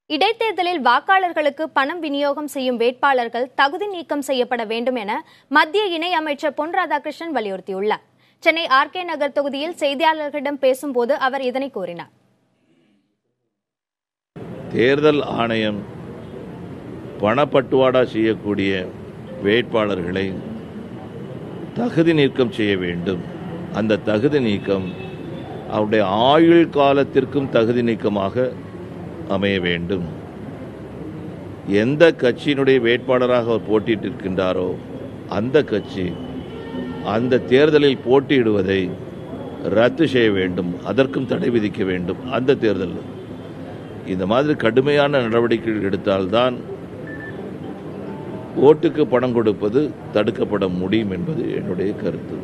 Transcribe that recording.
இடைத்தேர்தலில் வாக்காளர்களுக்கு பணம் விநியோகம் செய்யும் வேட்பாளர்கள் தகுதி நீக்கம் செய்யப்பட வேண்டும் என மத்திய இணையமைச்சர் பொன் ராதாகிருஷ்ணன் வலியுறுத்தியுள்ளார். சென்னை RK நகர் தொகுதியில் செய்தியாளர்களிடம் பேசும்போது அவர் இதனை கூறினார். தேர்தல் ஆணையம் பணப்பட்டுவாடா செய்யக்கூடிய வேட்பாளர்களை தகுதி நீக்கம் செய்ய வேண்டும். அந்த தகுதி நீக்கம் அவருடைய ஆயுள் காலத்திற்கும் தகுதி நீக்கமாக அமைய வேண்டும். எந்த கட்சியினுடைய வேட்பாளராக அவர் போட்டியிட்டிருக்கின்றாரோ அந்த கட்சி அந்த தேர்தலில் போட்டியிடுவதை ரத்து செய்ய வேண்டும், அதற்கும் தடை விதிக்க வேண்டும். அந்த தேர்தலில் இந்த மாதிரி கடுமையான நடவடிக்கைகள் எடுத்தால்தான் ஓட்டுக்கு பணம் கொடுப்பது தடுக்கப்பட முடியும் என்பது என்னுடைய கருத்து.